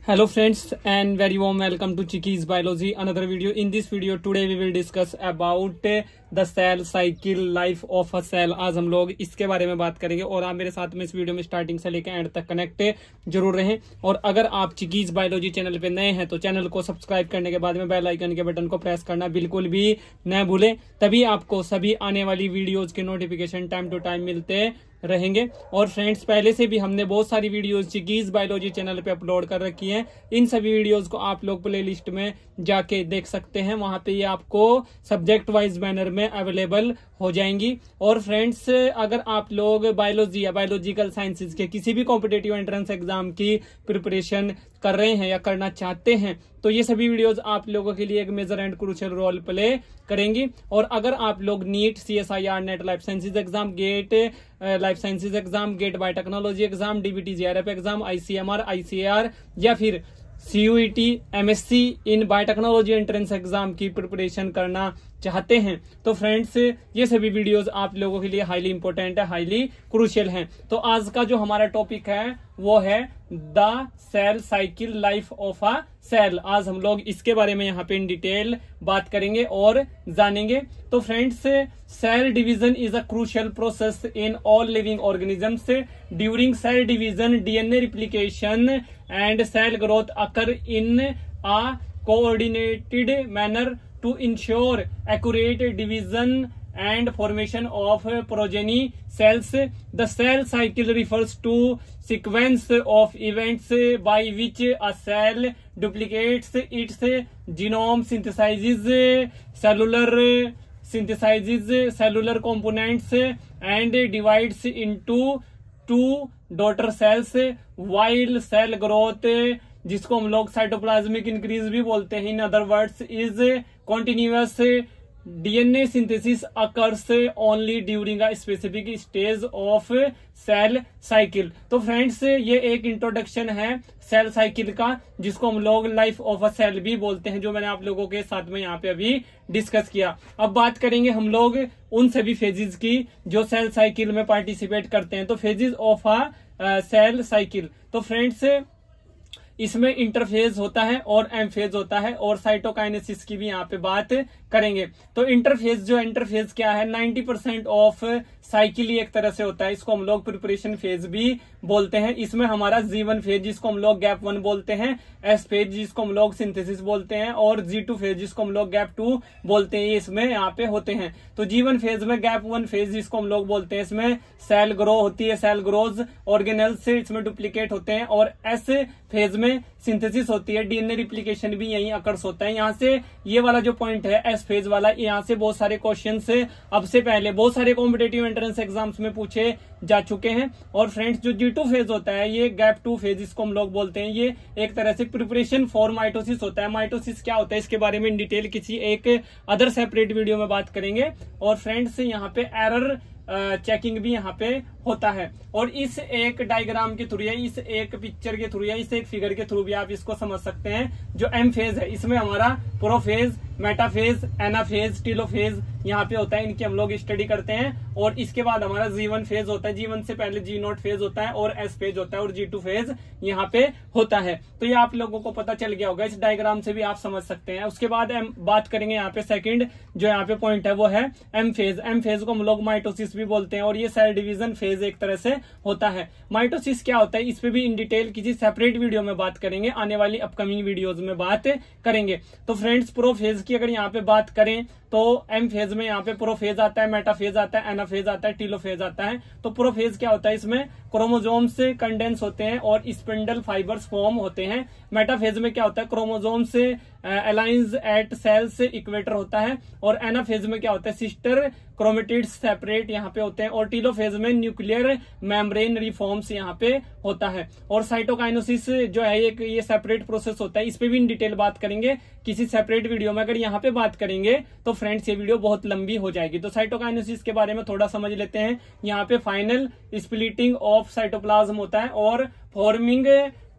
Hello friends and very warm welcome to Chicky's Biology, another video. In this video today we will discuss about the cell cycle life of a cell. आज हम लोग इसके बारे में बात करेंगे और आप मेरे साथ में इस वीडियो में स्टार्टिंग से लेकर एंड तक कनेक्ट जरूर रहें। और अगर आप चिकीज बायोलॉजी चैनल पे नए हैं तो चैनल को सब्सक्राइब करने के बाद में बेल आइकन के बटन को प्रेस करना बिल्कुल भी न भूलें, तभी आपको सभी आने वाली वीडियोज के नोटिफिकेशन टाइम टू टाइम मिलते रहेंगे। और फ्रेंड्स, पहले से भी हमने बहुत सारी वीडियोस चिकीज बायोलॉजी चैनल पे अपलोड कर रखी हैं। इन सभी वीडियोस को आप लोग प्लेलिस्ट में जाके देख सकते हैं, वहां पे ये आपको सब्जेक्ट वाइज मैनर में अवेलेबल हो जाएंगी। और फ्रेंड्स, अगर आप लोग बायोलॉजी या बायोलॉजिकल साइंसेज के किसी भी कॉम्पिटिटिव एंट्रेंस एग्जाम की प्रिपरेशन कर रहे हैं या करना चाहते हैं तो ये सभी वीडियोस आप लोगों के लिए एक major and crucial role play करेंगी। और अगर आप लोग NEET, CSIR, NET life sciences exam, GATE life sciences exam, GATE biotechnology exam, DBT JRF एग्जाम, ICMR, ICAR या फिर CUET MSc in biotechnology entrance exam की प्रिपरेशन करना चाहते हैं तो फ्रेंड्स ये सभी वीडियोस आप लोगों के लिए हाईली इंपॉर्टेंट है, हाईली क्रूशियल हैं। तो आज का जो हमारा टॉपिक है वो है the cell cycle life of a cell. आज हम लोग इसके बारे में यहाँ पे इन डिटेल बात करेंगे और जानेंगे। तो friends, cell division is a crucial process in all living organisms. During cell division DNA replication and cell growth occur in a coordinated manner to ensure accurate division and formation of progeny cells. The cell cycle refers to sequence of events by which a cell duplicates its genome, synthesizes cellular components and divides into two daughter cells, while cell growth, जिसको हम लोग cytoplasmic increase भी बोलते हैं, in other words, is continuous DNA synthesis occurs only during a specific stage of cell cycle. तो friends, ये एक introduction है सेल साइकिल का, जिसको हम लोग लाइफ ऑफ अ सेल भी बोलते हैं, जो मैंने आप लोगों के साथ में यहाँ पे अभी डिस्कस किया। अब बात करेंगे हम लोग उन सभी फेजेस की जो सेल साइकिल में पार्टिसिपेट करते हैं। तो phases of a cell cycle, तो फ्रेंड्स इसमें इंटरफेज होता है और एमफेज होता है और साइटोकाइनेसिस की भी यहाँ पे बात करेंगे। तो इंटरफेज क्या है? 90% ऑफ साइकिल ही एक तरह से होता है, इसको हम लोग प्रिपरेशन फेज भी बोलते हैं। इसमें हमारा G1 फेज जिसको हम लोग गैप 1 बोलते हैं, S फेज जिसको हम लोग सिंथेसिस बोलते हैं और G2 फेज जिसको हम लोग गैप 2 बोलते हैं, ये इसमें यहाँ पे होते हैं। तो G1 फेज में गैप 1 फेज जिसको हम लोग बोलते हैं, इसमें सेल ग्रो होती है, सेल ग्रोज, ऑर्गेनेल्स से इसमें डुप्लीकेट होते हैं। और S फेज में सिंथेसिस होती है, DNA रिप्लिकेशन भी यही अकर्स होता है। यहाँ से ये वाला जो पॉइंट है S फेज वाला, यहाँ से बहुत सारे क्वेश्चन से अब से पहले बहुत सारे कॉम्पिटेटिव एंट्रेंस एग्जाम्स में पूछे जा चुके हैं। और फ्रेंड्स, जो G2 फेज होता है, ये गैप 2 फेज इसको हम लोग बोलते हैं, ये एक तरह से प्रिपरेशन फॉर माइटोसिस होता है। माइटोसिस क्या होता है इसके बारे में इन डिटेल किसी एक अदर सेपरेट वीडियो में बात करेंगे। और फ्रेंड्स, यहाँ पे एरर चेकिंग भी यहाँ पे होता है। और इस एक डायग्राम के थ्रू या इस एक पिक्चर के थ्रू या इस एक फिगर के थ्रू भी आप इसको समझ सकते हैं। जो एम फेज है, इसमें हमारा प्रोफेज, मेटाफेज, एनाफेज, टीलोफेज यहाँ पे होता है, इनकी हम लोग स्टडी करते हैं। और इसके बाद हमारा G1 फेज होता है, G1 से पहले G0 फेज होता है और S फेज होता है और G2 फेज यहाँ पे होता है। तो ये आप लोगों को पता चल गया होगा, इस डायग्राम से भी आप समझ सकते हैं। उसके बाद बात करेंगे यहाँ पे सेकंड जो यहाँ पे पॉइंट है वो है एम फेज। एम फेज को हम लोग माइटोसिस भी बोलते हैं और ये सेल डिवीजन फेज एक तरह से होता है। माइटोसिस क्या होता है इस पे भी इन डिटेल किसी सेपरेट वीडियो में बात करेंगे, आने वाली अपकमिंग वीडियोज में बात करेंगे। तो फ्रेंड्स, प्रोफेज की अगर यहाँ पे बात करें तो एम फेज में यहाँ पे प्रोफेज आता है, मेटाफेज आता है, एनाफेज आता है, टीलोफेज आता है। तो प्रोफेज क्या होता है? इसमें क्रोमोजोम्स कंडेंस होते हैं और स्पिंडल फाइबर्स फॉर्म होते हैं। मेटाफेज में क्या होता है? Chromosomes aligns at cells equator होता है। और एनाफेज में क्या होता है? सिस्टर क्रोमेटिड्स सेपरेट यहाँ पे होते हैं। और टीलोफेज में न्यूक्लियर मेम्ब्रेन रिफॉर्म्स यहाँ पे होता है। और साइटोकाइनेसिस जो है एक ये सेपरेट प्रोसेस होता है, इस पे भी इन डिटेल बात करेंगे किसी सेपरेट वीडियो में। अगर यहाँ पे बात करेंगे तो फ्रेंड्स ये वीडियो बहुत लंबी हो जाएगी। तो साइटोकाइनेसिस के बारे में थोड़ा समझ लेते हैं। यहाँ पे फाइनल स्प्लिटिंग ऑफ साइटोप्लाज्म होता है और फॉर्मिंग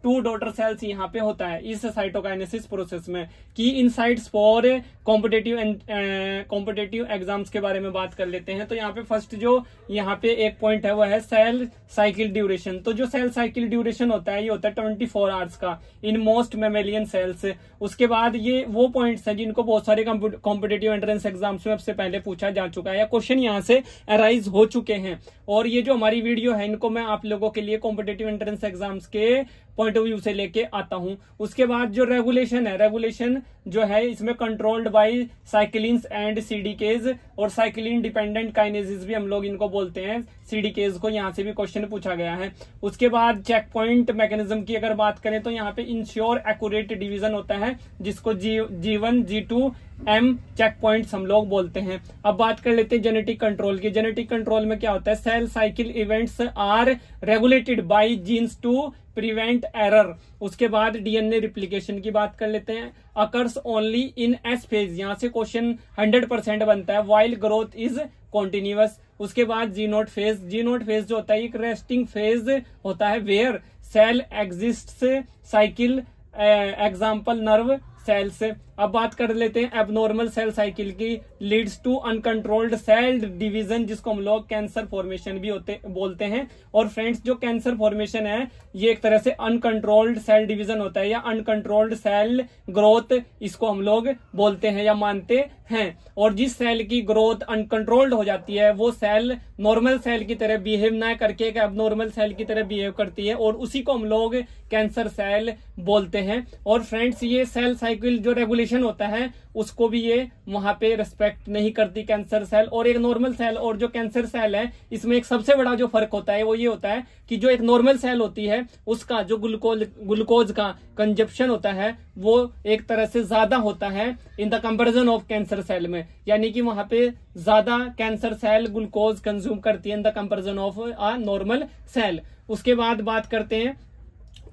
2 डॉटर सेल्स यहाँ पे होता है इस साइटोकाइनेसिस प्रोसेस में। की इनसाइट्स फॉर कॉम्पिटिटिव एग्जाम्स के बारे में बात कर लेते हैं। तो यहाँ पे फर्स्ट जो यहाँ पे एक पॉइंट है वो है सेल साइकिल ड्यूरेशन। तो जो सेल साइकिल ड्यूरेशन होता है ये होता है 24 आवर्स का इन मोस्ट मैमेलियन सेल्स। उसके बाद ये वो पॉइंट्स हैं जिनको बहुत सारे कॉम्पिटिटिव एंट्रेंस एग्जाम्स में सबसे पहले पूछा जा चुका है या क्वेश्चन यहाँ से अराइज हो चुके हैं। और ये जो हमारी वीडियो है इनको मैं आप लोगों के लिए कॉम्पिटिटिव एंट्रेंस एग्जाम्स के पॉइंट ऑफ व्यू से लेके आता हूं। उसके बाद जो रेगुलेशन है, रेगुलेशन जो है इसमें कंट्रोल्ड बाय साइक्लिन्स एंड सीडीकेज और साइक्लिन डिपेंडेंट काइनेसिस भी हम लोग इनको बोलते हैं सीडीकेज को। यहां से भी क्वेश्चन पूछा गया है। उसके बाद चेक पॉइंट मैकेनिज्म की अगर बात करें तो यहाँ पे इंश्योर एक्यूरेट डिवीजन होता है जिसको G1 G2 M check points हम लोग बोलते हैं। अब बात कर लेते हैं जेनेटिक कंट्रोल की। जेनेटिक कंट्रोल में क्या होता है, cell cycle events are regulated by genes to prevent error. उसके बाद डीएनए रिप्लिकेशन की बात कर लेते हैं। Occurs only in S phase, यहां से क्वेश्चन 100% बनता है। While growth is continuous. उसके बाद G naught phase, G naught phase जो होता है एक रेस्टिंग फेज होता है where cell exists cycle example nerve sales. अब बात कर लेते हैं एबनॉर्मल सेल साइकिल की। Leads to uncontrolled cell division जिसको हम लोग कैंसर फॉर्मेशन भी बोलते हैं। और फ्रेंड्स जो कैंसर फॉर्मेशन है ये एक तरह से अनकंट्रोल्ड सेल डिवीजन होता है या अनकंट्रोल्ड सेल ग्रोथ इसको हम लोग बोलते हैं या मानते हैं। और जिस सेल की ग्रोथ अनकंट्रोल्ड हो जाती है वो सेल नॉर्मल सेल की तरह बिहेव ना करके एक एबनॉर्मल सेल की तरह बिहेव करती है और उसी को हम लोग कैंसर सेल बोलते हैं। और फ्रेंड्स ये सेल साइकिल जो रेगुलेशन होता है उसको भी ये वहां पे रिस्पेक्ट नहीं करती कैंसर सेल। और एक नॉर्मल सेल और जो कैंसर सेल है इसमें एक सबसे बड़ा जो फर्क होता है वो ये होता है कि जो एक नॉर्मल सेल होती है उसका जो ग्लूकोज का कंजप्शन होता है वो एक तरह से ज्यादा होता है in the comparison of cancer cell में, यानी कि वहां पे ज्यादा कैंसर सेल ग्लूकोज कंज्यूम करती है in the comparison of a normal cell. उसके बाद बात करते हैं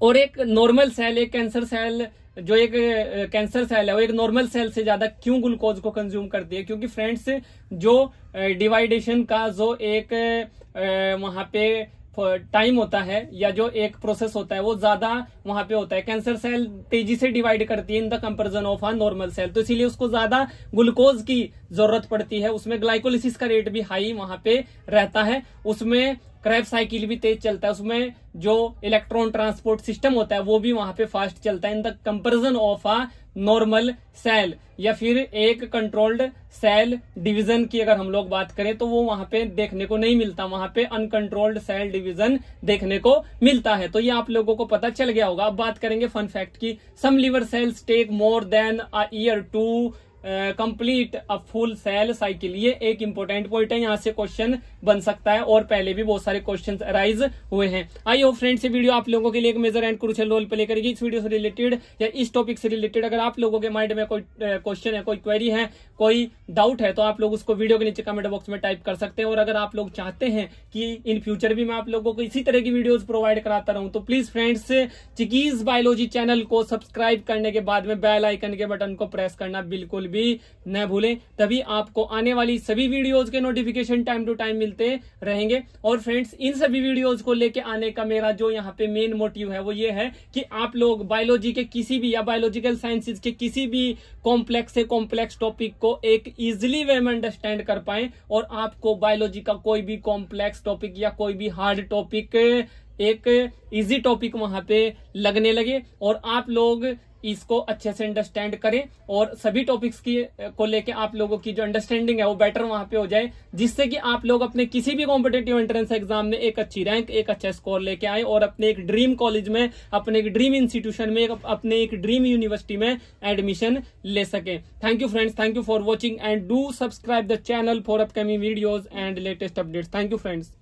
और एक नॉर्मल सेल एक कैंसर सेल जो एक कैंसर सेल है वो एक नॉर्मल सेल से ज्यादा क्यों ग्लूकोज को कंज्यूम करती है, क्योंकि फ्रेंड्स जो डिवाइडेशन का जो एक वहां पे टाइम होता है या जो एक प्रोसेस होता है वो ज्यादा वहां पे होता है। कैंसर सेल तेजी से डिवाइड करती है in the comparison of a normal cell, तो इसीलिए उसको ज्यादा ग्लूकोज की जरूरत पड़ती है। उसमें ग्लाइकोलिसिस का रेट भी हाई वहां पे रहता है, उसमें क्रेब्स साइकिल भी तेज चलता है, उसमें जो इलेक्ट्रॉन ट्रांसपोर्ट सिस्टम होता है वो भी वहां पे फास्ट चलता है in the comparison of a normal cell. या फिर एक कंट्रोल्ड सेल डिवीजन की अगर हम लोग बात करें तो वो वहां पे देखने को नहीं मिलता, वहां पे अनकंट्रोल्ड सेल डिवीजन देखने को मिलता है। तो ये आप लोगों को पता चल गया होगा। अब बात करेंगे फन फैक्ट की। Some liver cells take more than a year to complete a full cell cycle. ये एक इंपॉर्टेंट पॉइंट है, यहाँ से क्वेश्चन बन सकता है और पहले भी बहुत सारे क्वेश्चंस अराइज हुए हैं। आई होप फ्रेंड्स ये वीडियो आप लोगों के लिए एक major and crucial role play करेगी। इस वीडियो से रिलेटेड या इस टॉपिक से रिलेटेड अगर आप लोगों के माइंड में कोई क्वेश्चन है, कोई क्वेरी है, कोई डाउट है तो आप लोग उसको वीडियो के नीचे कमेंट बॉक्स में टाइप कर सकते हैं। और अगर आप लोग चाहते हैं कि इन फ्यूचर भी मैं आप लोगों को इसी तरह की वीडियोस प्रोवाइड कराता रहूं तो प्लीज फ्रेंड्स चिकीज बायोलॉजी चैनल को सब्सक्राइब करने के बाद में बेल आइकन के बटन को प्रेस करना बिल्कुल भी न भूलें, तभी आपको आने वाली सभी वीडियोस के नोटिफिकेशन टाइम टू टाइम मिलते रहेंगे। और फ्रेंड्स इन सभी वीडियोस को लेके आने का मेरा जो यहाँ पे मेन मोटिव है वो ये है कि आप लोग बायोलॉजी के किसी भी या बायोलॉजिकल साइंसेज के किसी भी कॉम्प्लेक्स से कॉम्प्लेक्स टॉपिक को एक इजिली वे में अंडरस्टैंड कर पाए और आपको बायोलॉजी का कोई भी कॉम्प्लेक्स टॉपिक या कोई भी हार्ड टॉपिक एक इजी टॉपिक वहां पे लगने लगे और आप लोग इसको अच्छे से अंडरस्टैंड करें और सभी टॉपिक्स की को लेके आप लोगों की जो अंडरस्टैंडिंग है वो बेटर वहां पे हो जाए, जिससे कि आप लोग अपने किसी भी कॉम्पिटिटिव एंट्रेंस एग्जाम में एक अच्छी रैंक, एक अच्छा स्कोर लेके आए और अपने एक ड्रीम कॉलेज में, अपने एक ड्रीम इंस्टीट्यूशन में, अपने एक ड्रीम यूनिवर्सिटी में एडमिशन ले सके। Thank you friends, thank you for watching and do subscribe the channel for upcoming videos and latest updates. Thank you friends.